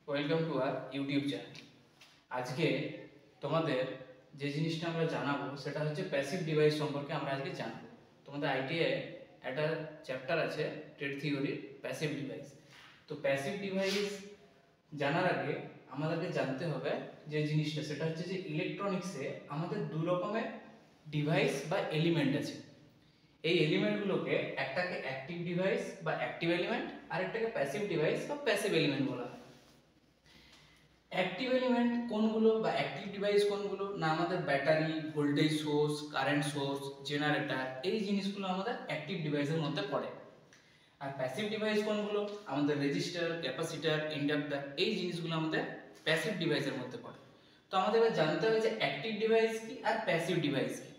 Welcome to our YouTube channel. আজকে তোমাদের যে জিনিসটা আমরা জানাবো সেটা হচ্ছে প্যাসিভ ডিভাইস সম্পর্কে আমরা আজকে জানবো। তোমাদের আইটিআই একটা চ্যাপ্টার আছে ট্রেড থিওরির প্যাসিভ ডিভাইস। তো প্যাসিভ ডিভাইস জানার আগে আমাদেরকে জানতে হবে যে জিনিসটা সেটা হচ্ছে যে ইলেকট্রনিক্সে আমাদের দুই রকমের ডিভাইস বা এলিমেন্ট আছে। এই এলিমেন্টগুলোকে একটাকে অ্যাক্টিভ ডিভাইস বা অ্যাক্টিভ এলিমেন্ট আর একটাকে প্যাসিভ ডিভাইস বা প্যাসিভ এলিমেন্ট বলা হয়। অ্যাক্টিভ এলিমেন্ট কোনগুলো বা অ্যাক্টিভ ডিভাইস কোনগুলো না, আমাদের battery, voltage source, current source, generator, এই জিনিসগুলো আমাদের অ্যাক্টিভ ডিভাইসের মধ্যে পড়ে। আর প্যাসিভ ডিভাইস কোনগুলো, আমাদের রেজিস্টার, ক্যাপাসিটর, ইন্ডাক্টর, এই জিনিসগুলো আমাদের প্যাসিভ ডিভাইসের মধ্যে পড়ে। তো আমাদের এবার জানতে হবে যে অ্যাক্টিভ ডিভাইস কি আর প্যাসিভ ডিভাইস কি।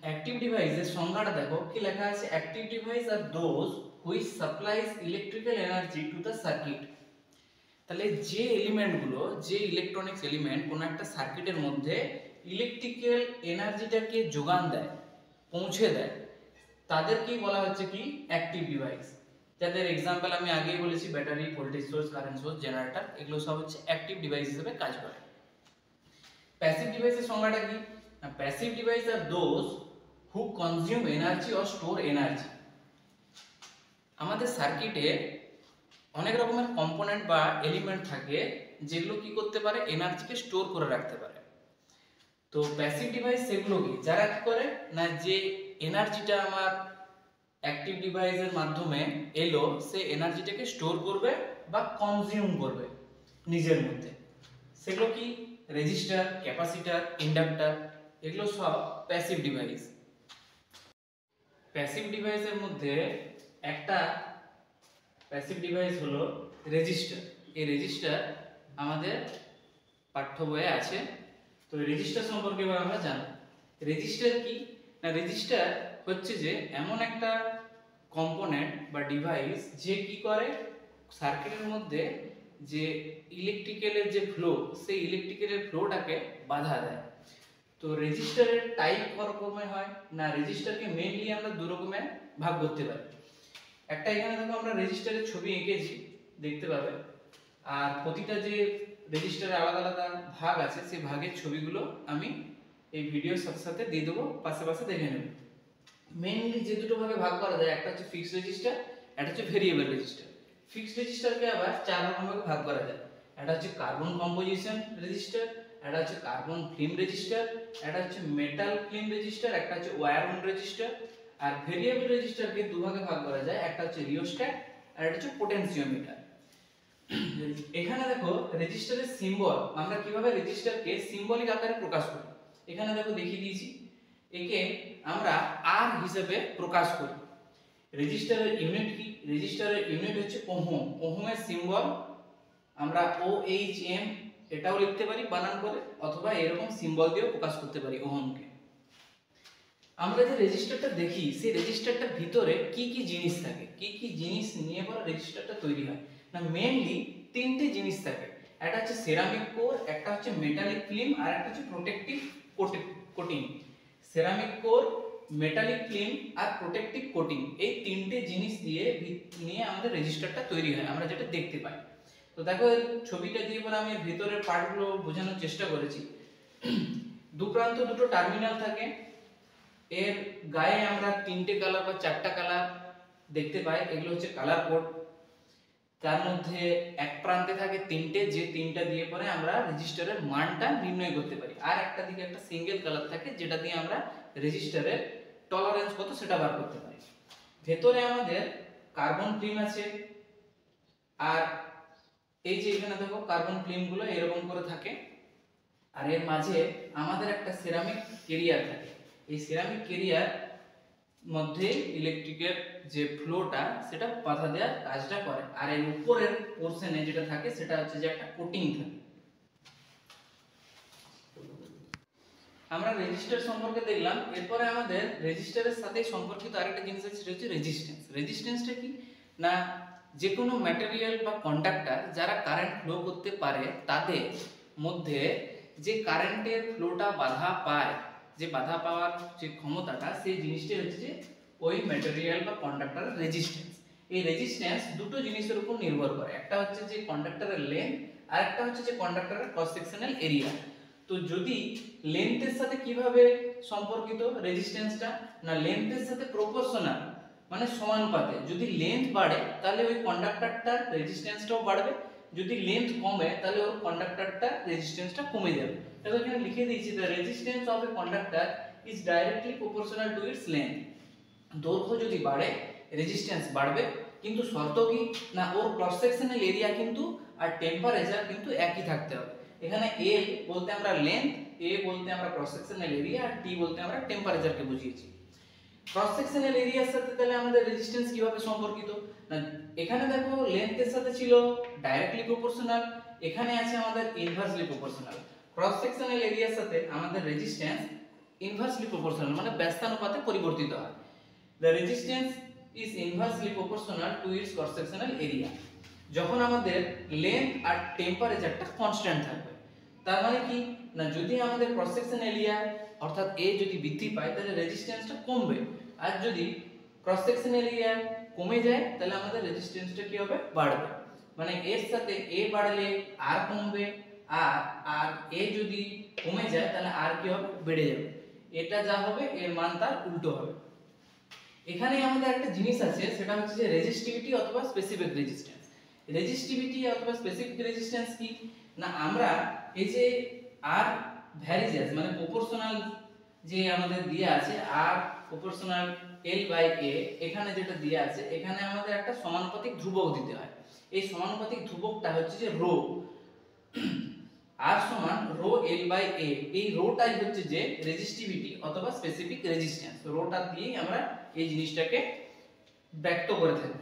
অ্যাক্টিভ ডিভাইসের সংজ্ঞাটা দেখো কি লেখা আছে, active device are those which supplies electrical energy to the circuit. তাহলে যে এলিমেন্টগুলো, যে ইলেকট্রনিক্স এলিমেন্ট কোনো একটা সার্কিটের মধ্যে ইলেকট্রিক্যাল এনার্জিটাকে যোগান দেয়, পৌঁছে দেয়, তাদেরকেই বলা হচ্ছে কি অ্যাক্টিভ ডিভাইস। যাদের এক্সাম্পল আমি আগেই বলেছি, battery, voltage source, current source, generator, এগুলো সব হচ্ছে অ্যাক্টিভ ডিভাইস হিসেবে কাজ করে। প্যাসিভ ডিভাইসের সংজ্ঞাটা কি, passive device are those who consume energy or store energy. আমাদের সার্কিটে অনেক রকমের কম্পোনেন্ট বা এলিমেন্ট থাকে যেগুলো কি করতে পারে, এনার্জিকে স্টোর করে রাখতে পারে। তো প্যাসিভ ডিভাইস সেগুলো কি, যারা কি করে না, যে এনার্জিটা আমার অ্যাক্টিভ ডিভাইসের মাধ্যমে এলো, সে এনার্জিটাকে স্টোর করবে বা কনজিউম করবে নিজের মধ্যে। সেগুলো কি, রেজিস্টার, ক্যাপাসিটর, ইন্ডাক্টর, এগুলো সব প্যাসিভ ডিভাইস। প্যাসিভ ডিভাইসের মধ্যে একটা প্যাসিভ ডিভাইস হলো রেজিস্টার। এই রেজিস্টার আমাদের পাঠ্য বইয়ে আছে। তো রেজিস্টার সম্পর্কে এবার আমরা জানব। রেজিস্টার কি না, রেজিস্টার হচ্ছে যে এমন একটা কম্পোনেন্ট বা ডিভাইস যে কি করে, সার্কিটের মধ্যে যে ইলেকট্রিক্যালের যে ফ্লো, সেই ইলেকট্রিক্যালের ফ্লোটাকে বাধা দেয়। তো রেজিস্টারের টাইপ কত রকমের হয় না, রেজিস্টারকে মেইনলি আমরা দু রকমে ভাগ করতে পারি। একটা এখানে দেখো আমরা রেজিস্টারের ছবি এঁকেছি, দেখতে পাবে। আর প্রতিটা যে রেজিস্টারের আলাদা আলাদা ভাগ আছে, সেই ভাগের ছবিগুলো আমি এই ভিডিওর সাথে সাথে দিয়ে দেবো, পাশে পাশে দেখে নেব। মেইনলি যে দুটো ভাগে ভাগ করা যায়, একটা হচ্ছে ফিক্সড রেজিস্টার, একটা হচ্ছে ভেরিয়েবল রেজিস্টার। ফিক্সড রেজিস্টারকে আবার চার রকম ভাগে ভাগ করা যায়। একটা হচ্ছে কার্বন কম্পোজিশন রেজিস্টার, একটা হচ্ছে কার্বন ফিল্ম রেজিস্টার, একটা হচ্ছে মেটাল ফিল্ম রেজিস্টার, একটা হচ্ছে ওয়্যার উন্ড রেজিস্টার। আর ভেরিয়েবল রেজিস্টারকে দুভাগে ভাগ করা যায়, একটা হচ্ছে রিওস্ট্যাট আর একটা হচ্ছে পোটেনশিওমিটার। এখানে দেখো রেজিস্টারের সিম্বল, আমরা কিভাবে রেজিস্টারকে সিম্বলিক আকারে প্রকাশ করি। এখানে দেখো দেখিয়ে দিয়েছি, একে আমরা আর হিসেবে প্রকাশ করি। রেজিস্টারের ইউনিট কি, রেজিস্টারের ইউনিট হচ্ছে ওহম। ওহমের সিম্বল আমরা OHM এটাও লিখতে পারি বানান করে, অথবা এরকম সিম্বল দিয়েও প্রকাশ করতে পারি ওহমকে। আমরা যে রেজিস্টারটা দেখি, সেই রেজিস্টারটার ভিতরে কি কি জিনিস থাকে, কি কি জিনিস নিয়ে পরে রেজিস্টারটা তৈরি হয় না, মেইনলি তিনটে জিনিস থাকে। একটা হচ্ছে সেরামিক কোর, একটা হচ্ছে মেটালিক ফিল্ম, আর একটা হচ্ছে protective coating. Ceramic core, metallic film আর প্রোটেক্টিভ কোটিং, এই তিনটে জিনিস দিয়ে নিয়ে আমাদের রেজিস্টারটা তৈরি হয়, আমরা যেটা দেখতে পাই। তো দেখো ছবিটা দিয়ে পরে আমি ভিতরের পার্টগুলো বোঝানোর চেষ্টা করেছি। দু প্রান্ত দুটো টার্মিনাল থাকে, এর গায়ে আমরা তিনটে কালার বা চারটা কালার দেখতে পাই, এগুলো হচ্ছে কালার কোড। তার মধ্যে এক প্রান্তে থাকে তিনটে, যে তিনটা দিয়ে পরে আমরা রেজিস্টারের মানটা নির্ণয় করতে পারি। আর একটা দিকে একটা সিঙ্গেল কালার থাকে, যেটা দিয়ে আমরা রেজিস্টারের টলারেন্স কত সেটা বার করতে পারি। ভেতরে আমাদের কার্বন ফিল্ম আছে, আর এই যে এখানে দেখো কার্বন ফিল্মগুলো এরকম করে থাকে। আর এর মাঝে আমাদের একটা সেরামিক কেরিয়ার থাকে। এই সেরামিক কেরিয়ার মধ্যে ইলেকট্রিকের যে ফ্লোটা সেটা বাধা দেওয়ার কাজটা করে। আর এর উপরের পোরশনে যেটা থাকে সেটা হচ্ছে যে একটা কোটিং থাকে। আমরা রেজিস্টার সম্পর্কে দেখলাম। এরপরে আমাদের রেজিস্টারের সাথে সম্পর্কিত আরেকটা জিনিস আছে, সেটা হচ্ছে রেজিস্ট্যান্স। রেজিস্ট্যান্সটা কি না, যে কোনো ম্যাটেরিয়াল বা কন্ডাক্টর যারা কারেন্ট ফ্লো করতে পারে, তাদের মধ্যে যে কারেন্টের ফ্লোটা বাধা পায়, যে বাধা পাওয়ার যে ক্ষমতাটা, সেই জিনিসটা হচ্ছে ওই ম্যাটেরিয়াল বা কন্ডাক্টরের রেজিস্ট্যান্স। এই রেজিস্ট্যান্স দুটো জিনিসের উপর নির্ভর করে, একটা হচ্ছে যে কন্ডাক্টরের লেন্থ আর একটা হচ্ছে যে কন্ডাক্টরের ক্রস সেকশনাল এরিয়া। তো যদি লেন্থের সাথে কিভাবে সম্পর্কিত রেজিস্ট্যান্সটা, না লেন্থের সাথে প্রপোর্শনাল, মানে সমানুপাতে। যদি লেন্থ বাড়ে তাহলে ওই কন্ডাক্টরটার রেজিস্ট্যান্সটাও বাড়বে, যদি লেন্থ কমে তাহলে ওর কন্ডাক্টরটার রেজিস্ট্যান্সটা কমে যাবে। তাহলে এখানে লিখে দিয়েছি the resistance of a conductor is directly proportional to its length. দৈর্ঘ্য যদি বাড়ে রেজিস্ট্যান্স বাড়বে, কিন্তু শর্ত কি, না ওর ক্রস সেকশনাল এরিয়া কিন্তু আর টেম্পারেচার কিন্তু একই থাকতে হবে। এখানে L বলতে আমরা লেন্থ, A বলতে আমরা ক্রস সেকশনাল এরিয়া, আর T বলতে আমরা টেম্পারেচারকে বুঝিয়েছি। ক্রস সেকশনাল এরিয়ার সাথে তাহলে আমাদের রেজিস্ট্যান্স কিভাবে সম্পর্কিত, না এখানে দেখো লেন্থের সাথে ছিল ডাইরেক্টলি প্রপোর্শনাল, এখানে আছে আমাদের ইনভার্সলি প্রপোর্শনাল। ক্রস সেকশনাল এরিয়ার সাথে আমাদের রেজিস্ট্যান্স ইনভার্সলি প্রপোর্শনাল, মানে ব্যস্তানুপাতে পরিবর্তিত হয়। The resistance is inversely proportional to its cross sectional area. যখন আমাদের লেন্থ আর টেম্পারেচারটা কনস্ট্যান্ট থাকবে, তার মানে কি, না যদি আমাদের ক্রস সেকশনাল এরিয়া অর্থাৎ A যদি বৃদ্ধি পায় তাহলে রেজিস্ট্যান্সটা কমবে, আর যদি ক্রস সেকশনাল এরিয়া কমে যায় তাহলে আমাদের রেজিস্ট্যান্সটা কি হবে, বাড়বে। মানে এর সাথে A বাড়লে R কমবে, আর A যদি কমে যায় তাহলে R কি হবে, বেড়ে যাবে। এটা যা হবে এর মান তার উল্টো হবে। এখানে আমাদের একটা জিনিস আছে, সেটা হচ্ছে যে রেজিস্টিভিটি অথবা স্পেসিফিক রেজিস্ট্যান্স। রেজিস্টিভিটি অথবা স্পেসিফিক রেজিস্ট্যান্স কি, না আমরা এই যে আর ভ্যারিজেস মানে প্রপোর্শনাল যে আমাদের দিয়ে আছে আর প্রপোর্শনাল L/A, এখানে যেটা দিয়ে আছে এখানে আমাদের একটা সমানুপাতিক ধ্রুবক দিতে হয়। এই সমানুপাতিক ধ্রুবকটা হচ্ছে যে রো, R সমান রো L/A। এই রোটাই হচ্ছে যে রেজিস্টিভিটি অথবা স্পেসিফিক রেজিস্ট্যান্স, রোটা দিয়েই আমরা এই জিনিসটাকে ব্যক্ত করে থাকি।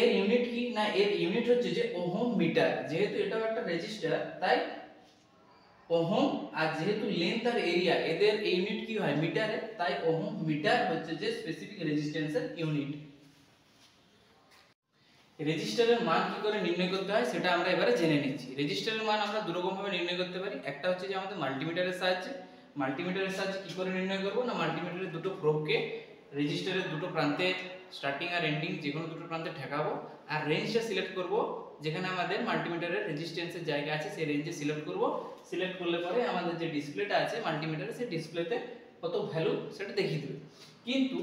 এর ইউনিট কি, না এর ইউনিট হচ্ছে যে ওহম মিটার। যেহেতু এটাও একটা রেজিস্টার তাই ওহম, আর যেহেতু লেন্থ আর এরিয়া এদের ইউনিট কি হয়, মিটারে, তাই ওহম মিটার হচ্ছে যে স্পেসিফিক রেজিস্ট্যান্সের ইউনিট। রেজিস্টারের মান কি করে নির্ণয় করতে হয় সেটা আমরা এবারে জেনে নিচ্ছি। রেজিস্টারের মান আমরা দুরকম ভাবে নির্ণয় করতে পারি। একটা হচ্ছে যে আমাদের মাল্টিমিটারের সাহায্যে। মাল্টিমিটারের সাহায্যে কি করে নির্ণয় করব, না মাল্টিমিটারের দুটো প্রোবকে রেজিস্টারের দুটো প্রান্তে স্টার্টিং আর এন্ডিং যে কোনো দুটো প্রান্তে ঠেকাবো, আর রেঞ্জটা সিলেক্ট করব, যেখানে আমাদের মাল্টিমিটারের রেজিস্ট্যান্সের জায়গা আছে সেই রেঞ্জে সিলেক্ট করব। সিলেক্ট করলে পরে আমাদের যে ডিসপ্লেটা আছে মাল্টিমিটারে, সেই ডিসপ্লেতে কত ভ্যালু সেটা দেখিয়ে দেবে। কিন্তু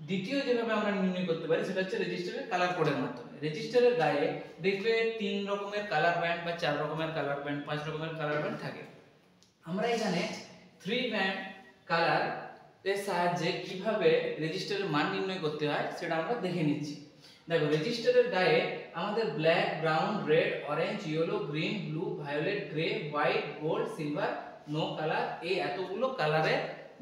দ্বিতীয় যেভাবে আমরা নির্ণয় করতে পারি সেটা হচ্ছে রেজিস্টারের কালার কোডের মাধ্যমে। রেজিস্টারের গায়ে দেখবে 3 রকমের কালার ব্যান্ড বা 4 রকমের কালার ব্যান্ড, 5 রকমের কালার ব্যান্ড থাকে। আমরা এখানে 3 ব্যান্ড কালার এর সাহায্যে কিভাবে রেজিস্টারের মান নির্ণয় করতে হয় সেটা আমরা দেখে নিচ্ছি। দেখো রেজিস্টারের গায়ে আমাদের black, brown, red, orange, yellow, green, blue, violet, grey, white, gold, silver, no colour, এই এতগুলো কালারের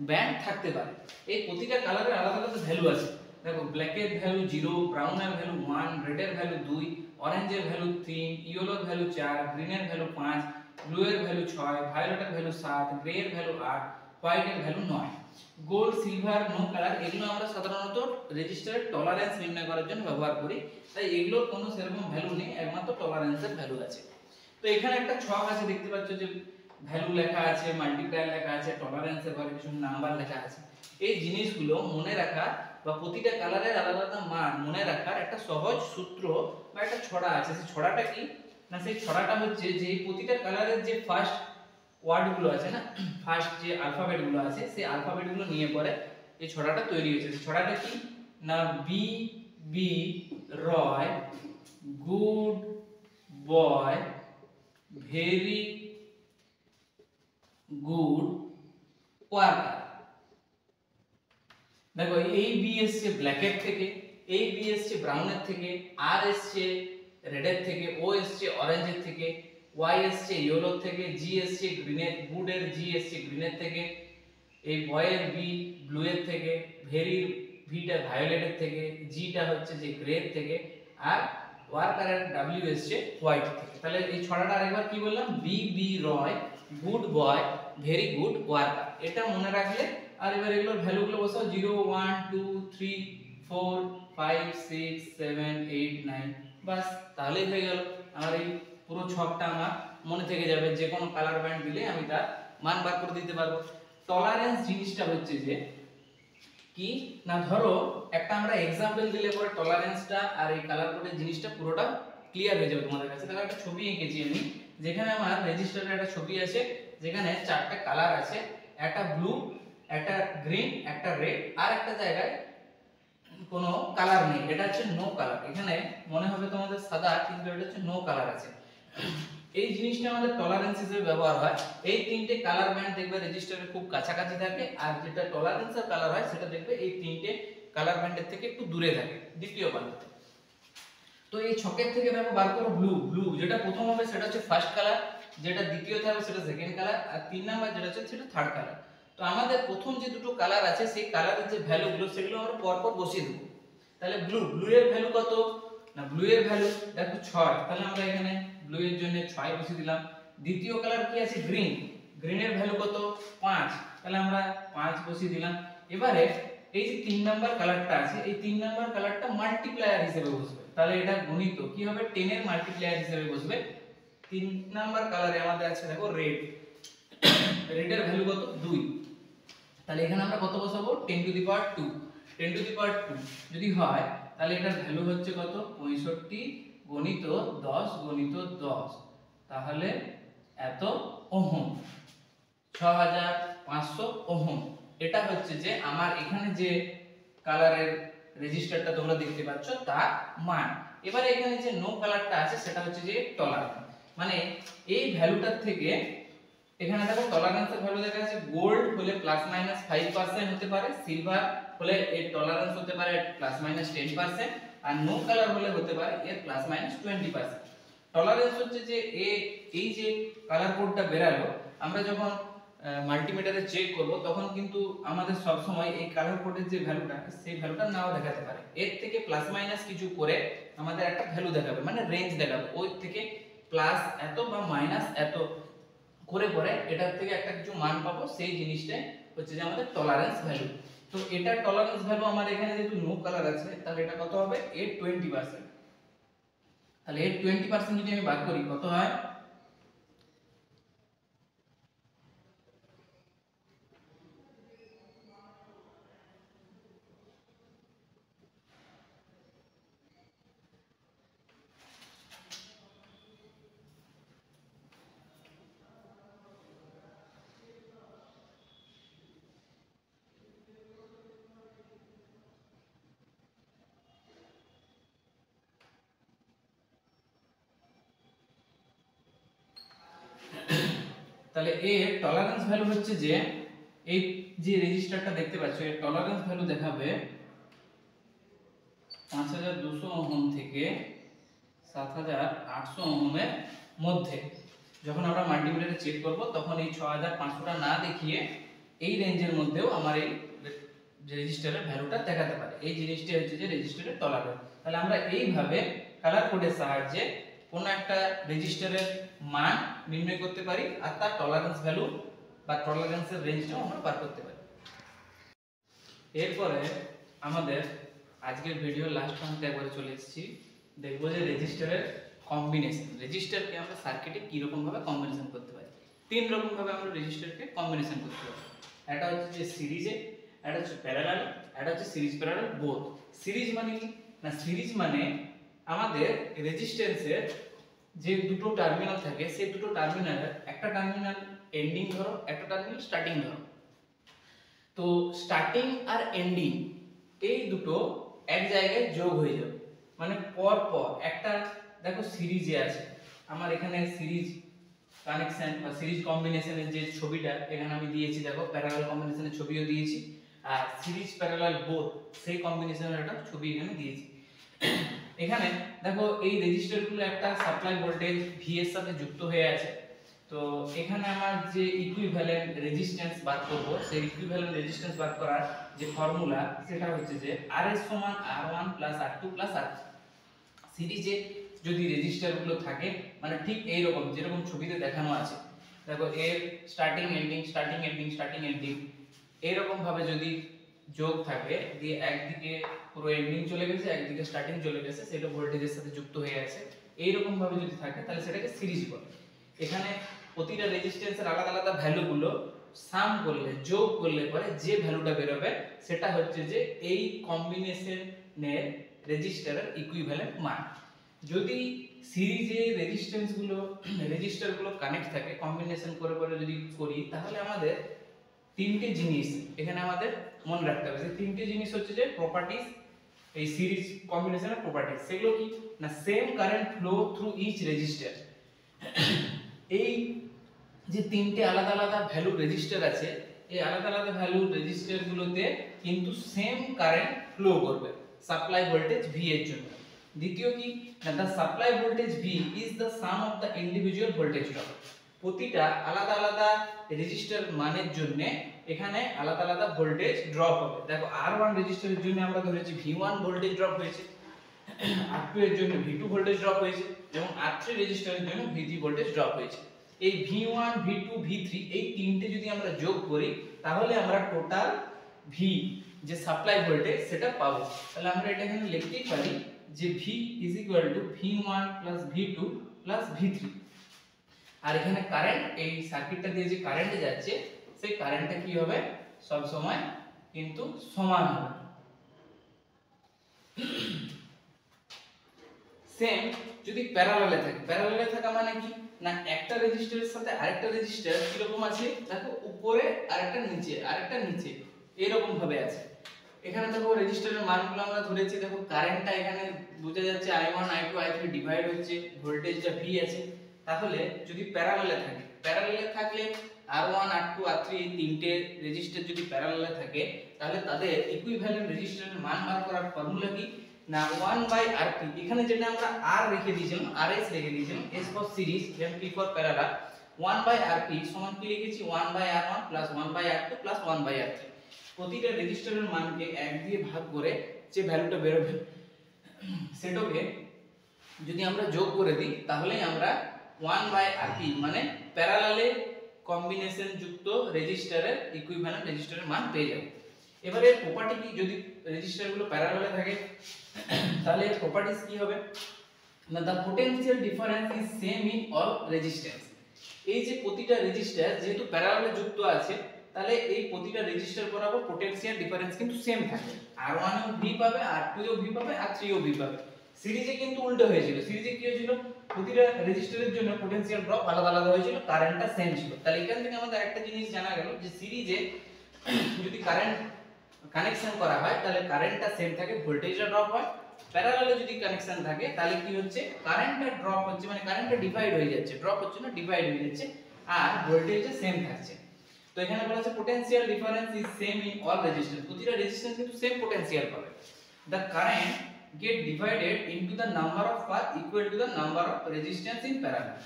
ব্যান্ড থাকতে পারে। এই প্রতিটা কালারের আলাদা আলাদা ভ্যালু আছে। দেখো ব্ল্যাকের ভ্যালু 0, ব্রাউনের ভ্যালু 1, রেডের ভ্যালু 2, অরেঞ্জের ভ্যালু 3, ইয়েলোর ভ্যালু 4, গ্রিনের ভ্যালু 5, ব্লুয়ের ভ্যালু 6, ভায়োলেটের ভ্যালু 7, গ্রের ভ্যালু 8, হোয়াইটের value 9। Gold, silver, no colour এগুলো আমরা সাধারণত রেজিস্টারের টলারেন্স নির্ণয় করার জন্য ব্যবহার করি, তাই এগুলোর কোনো সেরকম ভ্যালু নেই, একমাত্র টলারেন্সের ভ্যালু আছে। তো এখানে একটা ছক আছে, দেখতে পাচ্ছ যে ভ্যালু লেখা আছে, মাল্টিপ্লায়ার লেখা আছে, টলারেন্সের পরে কিছু নাম্বার লেখা আছে। এই জিনিসগুলো মনে রাখা বা প্রতিটা কালারের আলাদা আলাদা মান মনে রাখার একটা সহজ সূত্র বা একটা ছড়া আছে। সেই ছড়াটা কি, না সেই ছড়াটা হচ্ছে যে প্রতিটা কালারের যে ফার্স্ট ওয়ার্ড গুলো আছে, না ফার্স্ট যে অ্যালফাবেট গুলো আছে, সেই অ্যালফাবেট গুলো নিয়ে পরে এই ছড়াটা তৈরি হয়েছে। সেই ছড়াটা কি, না B B Roy, good boy, very good worker. দেখো এই বি এসছে ব্ল্যাকের থেকে, এই বি এসছে ব্রাউনের থেকে, আর এসছে রেডের থেকে, ও এসছে অরেঞ্জের থেকে, ওয়াই এসছে ইয়েলোর থেকে, জি এসছে গ্রিনের, গুডের জি এসছে গ্রিনের থেকে, এই বয়ের বি ব্লুয়ের থেকে, ভেরির ভিটা ভায়োলেটের থেকে, জিটা হচ্ছে যে গ্রের থেকে, আর ওয়ার্কারের ডাব্লিউ এসছে হোয়াইট থেকে। তাহলে এই ছড়াটা আরেকবার কি বললাম, B B Roy, good boy, very good worker, এটা মনে রাখলে। আর এবার এগুলোর ভ্যালুগুলো বসাও, 0 1 2 3 4 5 6 7 8 9, বাস তাহলেই হয়ে গেল। আমার এই পুরো ছকটা আমার মনে থেকে যাবে, যে কোনো কালার ব্যান্ড দিলে আমি তার মান বার করে দিতে পারবো। টলারেন্স জিনিসটা হচ্ছে যে কি না, ধরো একটা আমরা एग्जांपल দিলে পরে টলারেন্সটা আর এই কালার কোডের জিনিসটা পুরোটা ক্লিয়ার হয়ে যাবে তোমাদের কাছে। দেখো একটা ছবি এঁকেছি আমি, যেখানে আমার রেজিস্টারের একটা ছবি আছে, যেখানে চারটা কালার আছে, একটা ব্লু, একটা গ্রিন, একটা রেড, আর একটা জায়গায় কোনো কালার নেই, এটা হচ্ছে নো কালার। এখানে মনে হবে তোমাদের সাদা, কিন্তু এটা হচ্ছে নো কালার আছে। এই জিনিসটা আমাদের টলারেন্স হিসেবে ব্যবহার হয়। এই তিনটে কালার ব্যান্ড দেখবে রেজিস্টারে খুব কাছাকাছি থাকে, আর যেটা টলারেন্সের কালার হয় সেটা দেখবে এই তিনটে কালার ব্যান্ডের থেকে একটু দূরে থাকে দ্বিতীয় প্রান্তে। তো এই ছকের থেকে দেখো বার করো ব্লু। ব্লু যেটা প্রথম হবে সেটা হচ্ছে ফার্স্ট কালার, যেটা দ্বিতীয়তে হবে সেটা সেকেন্ড কালার, আর তিন নাম্বার যেটা হচ্ছে সেটা থার্ড কালার। তো আমাদের প্রথম যে দুটো কালার আছে সেই কালারের যে ভ্যালুগুলো সেগুলো আমরা পরপর বসিয়ে দেব। তাহলে ব্লু, ব্লু এর ভ্যালু কত না, ব্লু এর ভ্যালু দেখো 6, তাহলে আমরা এখানে ব্লু এর জন্য 6 বসিয়ে দিলাম। দ্বিতীয় কালার কি আছে গ্রিন, গ্রিন এর ভ্যালু কত 5, তাহলে আমরা 5 বসিয়ে দিলাম। এবারে এই যে 3 নাম্বার কালারটা আছে, এই 3 নাম্বার কালারটা মাল্টিপ্লায়ার হিসেবে বসবে, তাহলে এটা গণিত কি হবে 10 এর মাল্টিপ্লায়ার হিসেবে বসবে। 3 নাম্বার কালারে আমাদের আছে দেখো রেড, রেড এর ভ্যালু কত 2, তাহলে এখানে আমরা কত বসাবো 10 to the power 2, 10 to the পাওয়ার 2 যদি হয় তাহলে এটার ভ্যালু হচ্ছে কত 65 গণিত 10 গণিত 10, তাহলে এত ওহম, 6500 ওহম। এটা হচ্ছে যে আমার এখানে যে কালারের রেজিস্টারটা তোমরা দেখতে পাচ্ছ তার মান। এবারে এখানে যে নো কালারটা আছে সেটা হচ্ছে যে টলারেন্স, মানে এই ভ্যালুটার থেকে এখানে দেখো টলারেন্সের ভ্যালু দেখা আছে, গোল্ড হলে +-5% হতে পারে, সিলভার হলে এর টলারেন্স হতে পারে +-10%, আর নো কালার হলে হতে পারে এর +-20%। টলারেন্স হচ্ছে যে এই যে কালার কোডটা বেরালো, আমরা যখন মাল্টিমিটারে চেক করব তখন কিন্তু আমাদের সব সময় এই কালার কোডের যে ভ্যালুটা সেই ভ্যালুটা নাও দেখাতে পারে, এর থেকে প্লাস মাইনাস কিছু করে আমাদের একটা ভ্যালু দেখাবে, মানে রেঞ্জ দেখাবে, ওই থেকে প্লাস এত বা মাইনাস এত করে করে এটার থেকে একটা কিছু মান পাবো, সেই জিনিসটাই হচ্ছে যে আমাদের টলারেন্স ভ্যালু। তো এটা টলারেন্স ভ্যালু আমার এখানে যেহেতু নো কালার আছে, তাহলে এটা কত হবে 20%। তাহলে 20% যদি আমি ভাগ করি কত হয়, তাহলে এর টলারেন্স ভ্যালু হচ্ছে যে এই যে রেজিস্টারটা দেখতে পাচ্ছ এর টলারেন্স ভ্যালু দেখাবে 5200 ওহম থেকে 7800 ওহমের মধ্যে। যখন আমরা মাল্টিমিটারে চেক করব তখন এই 6500টা না দেখিয়ে এই রেঞ্জের মধ্যেও আমার এই রেজিস্টারের ভ্যালুটা দেখাতে পারে। এই জিনিসটা হচ্ছে যে রেজিস্টারের টলারেন্স। তাহলে আমরা এইভাবে কালার কোডের সাহায্যে কোন একটা রেজিস্টারের মান নির্ণয় করতে পারি আর তার টলারেন্স ভ্যালু বা টলারেন্সের রেঞ্জটাও আমরা বার করতে পারি। এরপরে আমাদের আজকের ভিডিও লাস্ট পর্যন্ত একবারে চলে এসেছি, দেখবো যে রেজিস্টারের কম্বিনেশন, রেজিস্টারকে আমরা সার্কিটে কি রকম ভাবে কম্বিনেশন করতে পারি। তিন রকম ভাবে আমরা রেজিস্টারকে কম্বিনেশন করতে পারি। একটা হচ্ছে যে সিরিজে, একটা হচ্ছে প্যারালাল, একটা হচ্ছে সিরিজ প্যারালাল বোথ। সিরিজ মানে কি না, সিরিজ মানে আমাদের রেজিস্ট্যান্সের যে দুটো টার্মিনাল থাকে সেই দুটো টার্মিনালের একটা টার্মিনাল এন্ডিং ধরো, একটা টার্মিনাল স্টার্টিং ধরো। তো স্টার্টিং আর এন্ডিং এই দুটো এক জায়গায় যোগ হয়ে যাবে, মানে পর পর একটা দেখো সিরিজে আছে আমার এখানে সিরিজ কানেকশন বা সিরিজ কম্বিনেশনের যে ছবিটা এখানে আমি দিয়েছি, দেখো প্যারালাল কম্বিনেশনের ছবিও দিয়েছি, আর সিরিজ প্যারালাল বোথ সেই কম্বিনেশনের একটা ছবি এখানে দিয়েছি। এখানে দেখো এই রেজিস্টারগুলো একটা সাপ্লাই ভোল্টেজ ভি এর সাথে যুক্ত হয়ে আছে। তো এখানে আমার যে ইকুইভ্যালেন্ট রেজিস্ট্যান্স বার করব, সেই ইকুইভ্যালেন্ট রেজিস্ট্যান্স বার করার যে ফর্মুলা সেটা হচ্ছে যে RS সমান R1 R2 R3। সিরিজে যদি রেজিস্টারগুলো থাকে মানে ঠিক এই রকম যেরকম ছবিতে দেখানো আছে, দেখো এর starting ending starting ending starting ending এইরকম ভাবে যদি যোগ থাকে, দিয়ে একদিকে পুরো এন্ডিং চলে গেছে একদিকে স্টার্টিং চলে গেছে, সেটা ভোল্টেজের সাথে যুক্ত হয়ে আছে, এই রকম ভাবে যদি থাকে তাহলে সেটাকে সিরিজ বলে। এখানে প্রতিটা রেজিস্ট্যান্সের আলাদা আলাদা ভ্যালুগুলো সাম করলে যোগ করলে পরে যে ভ্যালুটা বের হবে সেটা হচ্ছে যে এই কম্বিনেশনের রেজিস্টারের ইকুইভ্যালেন্ট মান। যদি সিরিজে রেজিস্টারগুলো কানেক্ট থাকে কম্বিনেশন করে করে যদি করি তাহলে আমাদের তিনটে জিনিস এখানে আমাদের মনে রাখতে হবে। সেই তিনটে জিনিস হচ্ছে যে প্রপার্টিজ, এই সিরিজ কম্বিনেশনের প্রপার্টিজ। সেগুলো কি না, same current flow through each resistor. এই যে তিনটে আলাদা আলাদা ভ্যালু রেজিস্টার আছে, এই আলাদা আলাদা ভ্যালু রেজিস্টারগুলোতে কিন্তু সেম কারেন্ট ফ্লো করবে সাপ্লাই ভোল্টেজ V এর জন্য। দ্বিতীয় কি না, the supply voltage V is the some of the individual voltage drop. প্রতিটা আলাদা আলাদা রেজিস্টার মানের জন্য এখানে আলাদা আলাদা ভোল্টেজ ড্রপ হবে। দেখো R1 রেজিস্টারের জন্য আমরা ধরেছি V1 ভোল্টেজ ড্রপ হয়েছে, R2 এর জন্য V2 ভোল্টেজ ড্রপ হয়েছে এবং R3 রেজিস্টারের জন্য V3 ভোল্টেজ ড্রপ হয়েছে। এই V1 V2 V3 এই তিনটে যদি আমরা যোগ করি তাহলে আমরা টোটাল V যে সাপ্লাই ভোল্টেজ সেটা পাবো। তাহলে আমরা এটা এখানে লিখতেই পারি যে V V1 V2 V3। আর এখানে কারেন্ট, এই সার্কিটটা দিয়ে যে কারেন্ট যাচ্ছে সেই কারেন্টটা কি হবে, সব সময় কিন্তু সমান হবে। সেম যদি প্যারালালে থাকে, প্যারালালে থাকা মানে কি না, একটা রেজিস্টারের সাথে আরেকটা রেজিস্টার কি রকম আছে দেখো, উপরে আরেকটা নিচে এরকম ভাবে আছে। এখানে দেখো রেজিস্টারের মানগুলো আমরা ধরেছি, দেখো কারেন্টটা এখানে বোঝা যাচ্ছে I1 I2 I3 ডিভাইড হচ্ছে, ভোল্টেজটা V আছে। তাহলে যদি প্যারালালে থাকলে R1 R2 R3 এই তিনটে রেজিস্টার যদি প্যারালালে থাকে তাহলে তাদের ইকুইভ্যালেন্ট রেজিস্টারের মান বার করার ফর্মুলা কি না 1/Rp। এখানে যেটা আমরা R রেখে দিয়েছিলাম, RS রেখে দিয়েছিলাম, S ফর সিরিজ এবং P ফর প্যারালাল, 1/Rp সমান কি লিখেছি 1/R1 1/R2 1/R3। প্রতিটা রেজিস্টারের মানকে 1 দিয়ে ভাগ করে যে ভ্যালুটা বের হবে সেটাকে যদি আমরা যোগ করে দিই তাহলে আমরা 1/Rp মানে প্যারালালে কম্বিনেশন যুক্ত রেজিস্টারের ইকুইভ্যালেন্ট রেজিস্টারের মান পেয়ে যাব। এবারে প্রপার্টি কি, যদি রেজিস্টারগুলো প্যারালালে থাকে তাহলে প্রপার্টিজ কি হবে না, the potential difference is same in all resistance. এই যে প্রতিটা রেজিস্টার যেহেতু প্যারালালে যুক্ত আছে তাহলে এই প্রতিটা রেজিস্টার বরাবর পোটেনশিয়াল ডিফারেন্স কিন্তু সেম থাকে। R1 এও V পাবে, R2 এও V পাবে, R3 এও V পাবে। সিরিজে কিন্তু উল্টো হয়েছিল, সিরিজে কি হয়েছিল প্রতিটা রেজিস্টারের জন্য পোটেনশিয়াল ড্রপ আলাদা আলাদা হয়েছিল, কারেন্টটা সেম ছিল। তাহলে এখান থেকে আমাদের একটা জিনিস জানা গেল যে সিরিজে যদি কারেন্ট কানেকশন করা হয় তাহলে কারেন্টটা সেম থাকে, ভোল্টেজটা ড্রপ হয়। প্যারালালে যদি কানেকশন থাকে তাহলে কি হচ্ছে, কারেন্টটা ড্রপ হচ্ছে মানে কারেন্টটা ডিভাইড হয়ে যাচ্ছে, ড্রপ হচ্ছে না ডিভাইড হয়ে যাচ্ছে, আর ভোল্টেজটা সেম থাকছে। তো এখানে বলা আছে potential difference is same in all resistance, প্রতিটা রেজিস্ট্যান্স কিন্তু সেম পোটেনশিয়াল পাবে। The current get divided into the number of path equal to the number of resistance in parallel।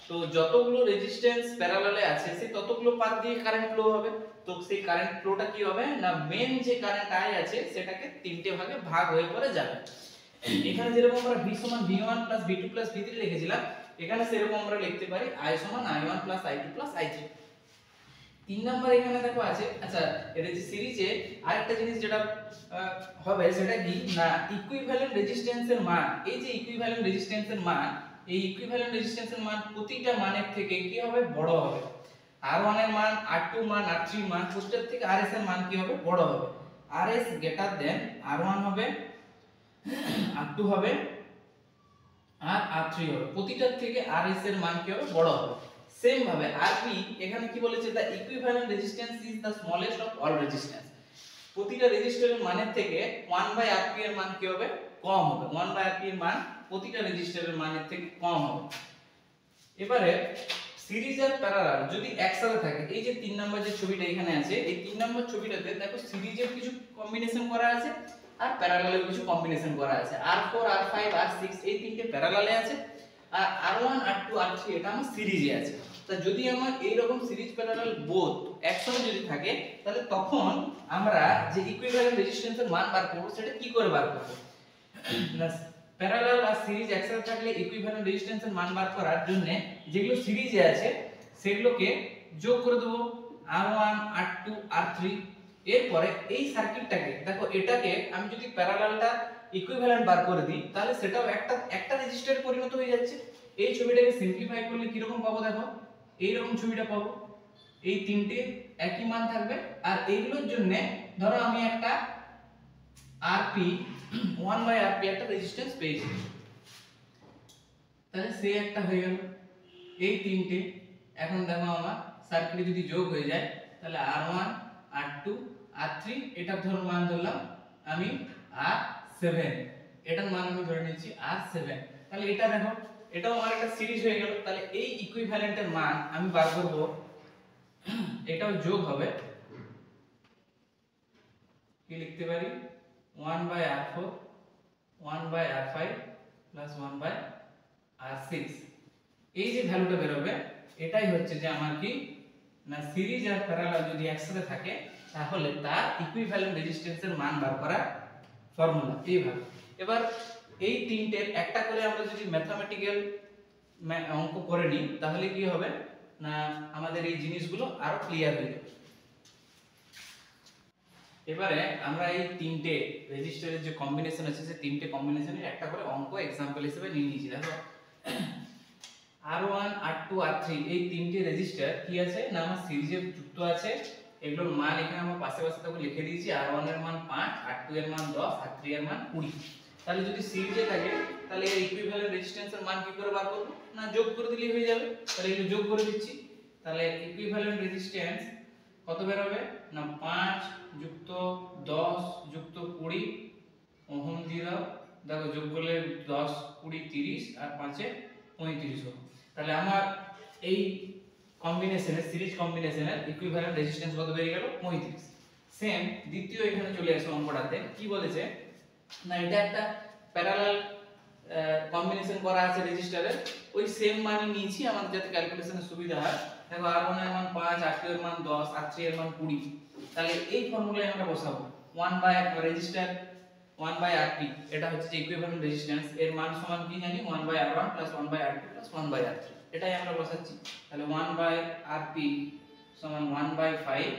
তো যতগুলো রেজিস্ট্যান্স প্যারালালে আছে সেই ততগুলো পাথ দিয়ে কারেন্ট ফ্লো হবে। তো সেই কারেন্ট ফ্লোটা কি হবে না, মেন যে কারেন্ট I আছে সেটাকে তিনটে ভাগে ভাগ হয়ে পড়ে যাবে। এখানে যেরকম আমরা V সমান V1 V2 V3 লিখেছিলাম, এখানে সেরকম আমরা লিখতে পারি I সমান I1 I2 I3। 3 নাম্বার এখানে দেখো আছে, আচ্ছা এটা যে সিরিজে আরেকটা জিনিস যেটা হবে সেটা কি না, ইকুইভ্যালেন্ট রেজিস্ট্যান্সের মান। এই যে ইকুইভ্যালেন্ট রেজিস্ট্যান্সের মান, এই ইকুইভ্যালেন্ট রেজিস্ট্যান্সের মান প্রতিটা মানের থেকে কি হবে, বড় হবে। R1 এর মান, R2 মান, R3 মান প্রত্যেকটার থেকে RS এর মান কি হবে, বড় হবে। RS গ্রেটার দেন R1 হবে, R2 হবে আর R3 হবে, প্রতিটার থেকে RS এর মান কি হবে, বড় হবে। সেম ভাবে Rp এখানে কি বলেছে, the equivalent resistance is the smallest of all resistance. প্রতিটা রেজিস্টারের মানের থেকে 1/Rp এর মান কি হবে, কম হবে। 1/Rp এর মান প্রতিটা রেজিস্টারের মানের থেকে কম হবে। এবারে সিরিজ আর প্যারালাল যদি একসাথে থাকে, এই যে 3 নাম্বার যে ছবিটা এখানে আছে, এই 3 নাম্বার ছবিটাতে দেখো সিরিজের কিছু কম্বিনেশন করা আছে আর প্যারালালের কিছু কম্বিনেশন করা আছে। R4 R5 R6 এই তিনটে প্যারালালে আছে আর R1 R2 R3 এটা আমার সিরিজে আছে। তা যদি আমার এই রকম সিরিজ প্যারালাল বোথ একসাথে যদি থাকে তাহলে তখন আমরা যে ইকুইভ্যালেন্ট রেজিস্ট্যান্সের মান বার করব সেটা কি করে বার করব, প্যারালাল আর সিরিজ একসাথে থাকলে ইকুইভ্যালেন্ট রেজিস্ট্যান্সের মান বার করার জন্য যেগুলো সিরিজে আছে সেগুলোকে যোগ করে দেব R1 R2 R3। এরপরে এই সার্কিটটাকে দেখো, এটাকে আমি যদি প্যারালালটা ইকুইভ্যালেন্ট বার করে দিই তাহলে সেটাও একটা রেজিস্টারে পরিণত হয়ে যাচ্ছে। এই ছবিটাকে সিম্পলিফাই করলে কি রকম পাবো, দেখো এই রকম ছবিটা পাবো। এই তিনটে একই মান থাকবে। আর এইগুলোর জন্য ধরো আমি একটা আরপি 1/rp একটা রেজিস্ট্যান্স পেয়েছি, তাহলে সে একটা হয়ে গেল এই তিনটে। এখন দেখো আমার সার্কিটে যদি যোগ হয়ে যায় তাহলে R1 R2 R3 এটার ধরো মান ধরলাম আমি R7, এটার মান আমি ধরে নিচ্ছি R7। তাহলে এটা দেখো এটাও আমার একটা সিরিজ হয়ে গেল। তাহলে এই ইকুইভ্যালেন্টের মান আমি বার করব, এটাও যোগ হবে, কি লিখতে পারি 1/R4 1/R5 প্লাস 1/R6। এই যে ভ্যালুটা বের হবে এটাই হচ্ছে যে আমার কি না সিরিজ আর প্যারালাল যদি একসাথে থাকে তাহলে তার ইকুইভ্যালেন্ট রেজিস্ট্যান্সের মান বার করার ফর্মুলা এইভাবে। এবার এই তিনটের একটা করে আমরা যদি ম্যাথমেটিক্যাল অঙ্ক করে নিই তাহলে কি হবে না আমাদের এই জিনিসগুলো আরো ক্লিয়ার হয়ে যাবে। এবারে আমরা এই তিনটে রেজিস্টারের যে কম্বিনেশন আছে সেই তিনটে কম্বিনেশনের একটা করে অঙ্ক एग्जांपल হিসেবে নিয়ে নিয়েছি। দেখো R1 R2 R3 এই তিনটে রেজিস্টার কি আছে না আমার সিরিজে যুক্ত আছে। এগুলোর মান এখানে আমরা পাশে পাশে তাকে লিখে দিয়েছি। R1 এর মান 5, R2 এর মান 10, R3 এর মান 20। তাহলে যদি সিরিজে থাকে তাহলে এর ইকুইভ্যালেন্ট রেজিস্ট্যান্সের মান কি করে বার করব না যোগ করে দিলেই হয়ে যাবে। তাহলে এগুলো যোগ করে দিচ্ছি, তাহলে ইকুইভ্যালেন্ট রেজিস্ট্যান্স কত বের হবে না 5 যুক্ত 10 যুক্ত 20 ওহম দিয়ে দাও। দেখো যোগ করলে 10 20 30 আর 5 এ 35 ওহম। তাহলে আমার এই কম্বিনেশনের সিরিজ কম্বিনেশনের ইকুইভ্যালেন্ট রেজিস্ট্যান্স কত বেরিয়ে গেল 35। সেম দ্বিতীয় এখানে চলে আসে অঙ্কটাতে কি বলেছে না এটা একটা প্যারালাল কম্বিনেশন করা আছে রেজিস্টারের, ওই সেম মানই নিয়েছি আমাদের যাতে ক্যালকুলেশনে সুবিধা হয়। দেখো R1 এর মান 5, R2 এর মান 10, R3 এর মান 20। তাহলে এই ফর্মুলায় আমরা বসাবো 1 বাই রেজিস্টার 1/rp, এটা হচ্ছে যে ইকুইভ্যালেন্ট রেজিস্ট্যান্স, এর মান সমান কি জানি 1/r1 1/r2 1/r3, এটাই আমরা বসাচ্ছি। তাহলে 1/rp সমান 1/5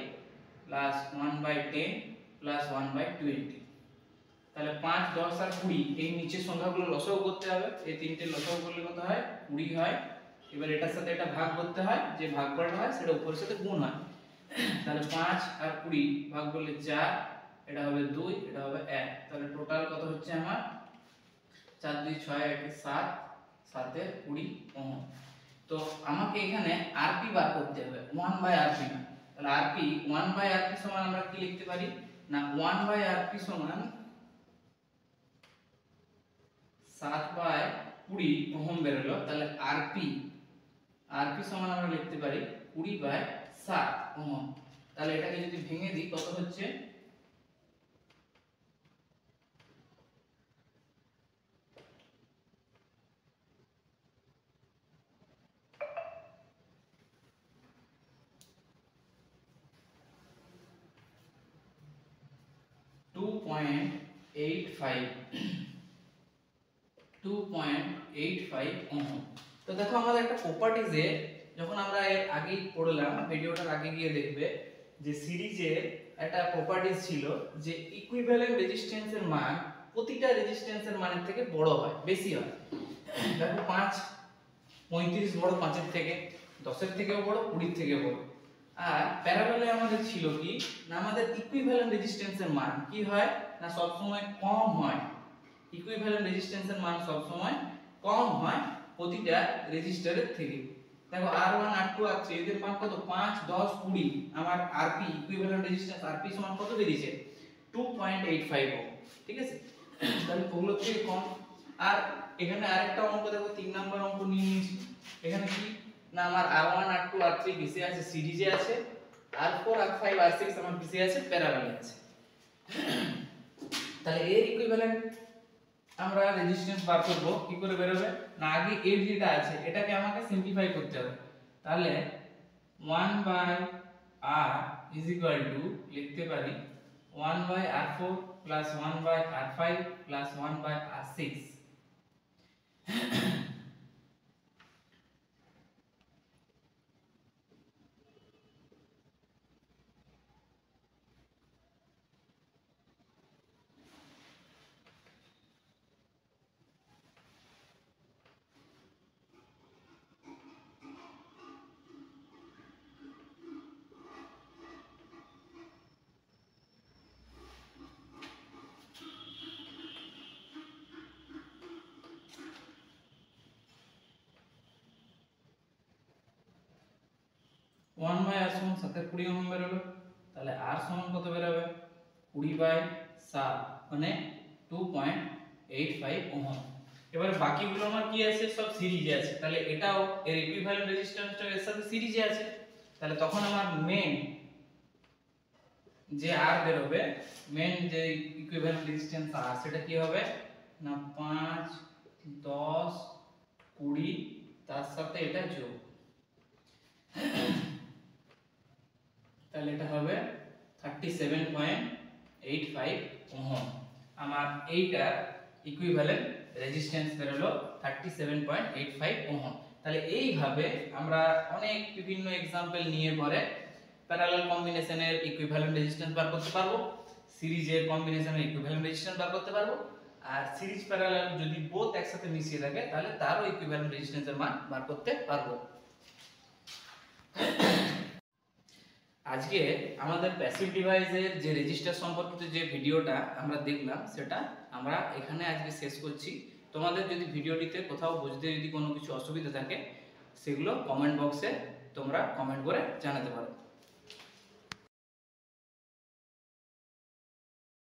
1/10 1/20। তাহলে 5 10 আর 20 এই নিচের সংখ্যাগুলো লসাগু করতে হবে। এই তিনটে লসাগু করলে কত হয় 20 হয়। এবার এটার সাথে এটা ভাগ করতে হয়, যে ভাগফলটা হয় সেটা উপরের সাথে গুণ হয়। তাহলে 5 আর 20 ভাগ করলে 4, এটা হবে 2, এটা হবে 1। তাহলে টোটাল কত হচ্ছে আমার 4 2 6 1 7, 7 এ 20 ওহম। তো আমাকে এখানে rp বার করতে হবে 1/rp না। তাহলে rp 1/rp সমান আমরা কি লিখতে পারি না 1/rp সমান 7/20 ওহম বের হলো। তাহলে rp সমান আমরা লিখতে পারি 20/7 ওহম। তাহলে এটাকে যদি ভেঙে দিই কত হচ্ছে 2.85 ওহম। তো দেখো আমাদের একটা প্রপার্টিজে যখন আমরা এর আগেই পড়লাম ভিডিওটার আগে গিয়ে দেখবে যে সিরিজের একটা প্রপার্টিজ ছিল যে ইকুইভ্যালেন্ট রেজিস্ট্যান্সের মান প্রতিটা রেজিস্ট্যান্সের মানের থেকে বড় হয়, বেশি হয়। দেখো 5 35 বড় 5 এর থেকে, 10 এর থেকেও বড়, 20 এর থেকেও বড়। আর প্যারালালে আমাদের ছিল কি না আমাদের ইকুইভ্যালেন্ট রেজিস্ট্যান্সের মান কি হয় না সব সময় কম হয়। ইকুইভ্যালেন্ট রেজিস্ট্যান্সের মান সব সময় কম হয় প্রতিটা রেজিস্টারের থেকে। দেখো R1 R2 R3 এদের মান কত 5 10 20। আমার Rp ইকুইভ্যালেন্ট রেজিস্ট্যান্স Rp সমান কত বেরিয়েছে 2.85 ওহম। ঠিক আছে, তাহলে ওগুলোর থেকে কম। আর এখানে আরেকটা অঙ্ক দেখো 3 নাম্বার অঙ্ক নিয়ে নিয়েছি। এখানে কি না আমার R1 R2 R3 কিসে আছে সিরিজে আছে, R4 R5 R6 আমার কিসে আছে প্যারালালে আছে। তাহলে এর ইকুইভ্যালেন্ট আমরা রেজিস্ট্যান্স বার করব কি করে বের হবে না আগে এর যেটা আছে এটাকে আমাকে সিম্পলিফাই করতে হবে। তাহলে 1/r লিখতে পারি 1/r4 1/r5 1/r6। 1/r সমান 7/20 ওহম বেরোলো। তাহলে r সমান কত বেরোবে 20/7 মানে 2.85 ওহম। এবারে বাকিগুলো আমার কি আছে সব সিরিজে আছে, তাহলে এটাও এর ইকুইভ্যালেন্ট রেজিস্ট্যান্সটা এর সাথে সিরিজে আছে, তাহলে তখন আমার মেন যে r বেরোবে, মেন যে ইকুইভ্যালেন্ট রেজিস্ট্যান্স r সেটা কি হবে না 5 10 20 তার সাথে এটা যোগ, তাহলে এটা হবে 37.85 ওহম। আমার এইটার ইকুইভ্যালেন্ট রেজিস্ট্যান্স বেরোলো 37.85 ওহম। তাহলে এইভাবে আমরা অনেক বিভিন্ন एग्जांपल নিয়ে পরে প্যারালাল কম্বিনেশনের ইকুইভ্যালেন্ট রেজিস্ট্যান্স বার করতে পারবো, সিরিজের কম্বিনেশনের ইকুইভ্যালেন্ট রেজিস্ট্যান্স বার করতে পারবো, আর সিরিজ প্যারালাল যদি বোথ একসাথে মিশিয়ে থাকে তাহলে তারও ইকুইভ্যালেন্ট রেজিস্ট্যান্সের মান বার করতে পারবো। আজকে আমাদের প্যাসিভ ডিভাইসের যে রেজিস্টার সম্পর্কিত যে ভিডিওটা আমরা দেখলাম সেটা আমরা এখানে আজকে শেষ করছি। তোমাদের যদি ভিডিওটিতে কোথাও বুঝতে যদি কোনো কিছু অসুবিধা থাকে সেগুলো কমেন্ট বক্সে তোমরা কমেন্ট করে জানাতে পারো।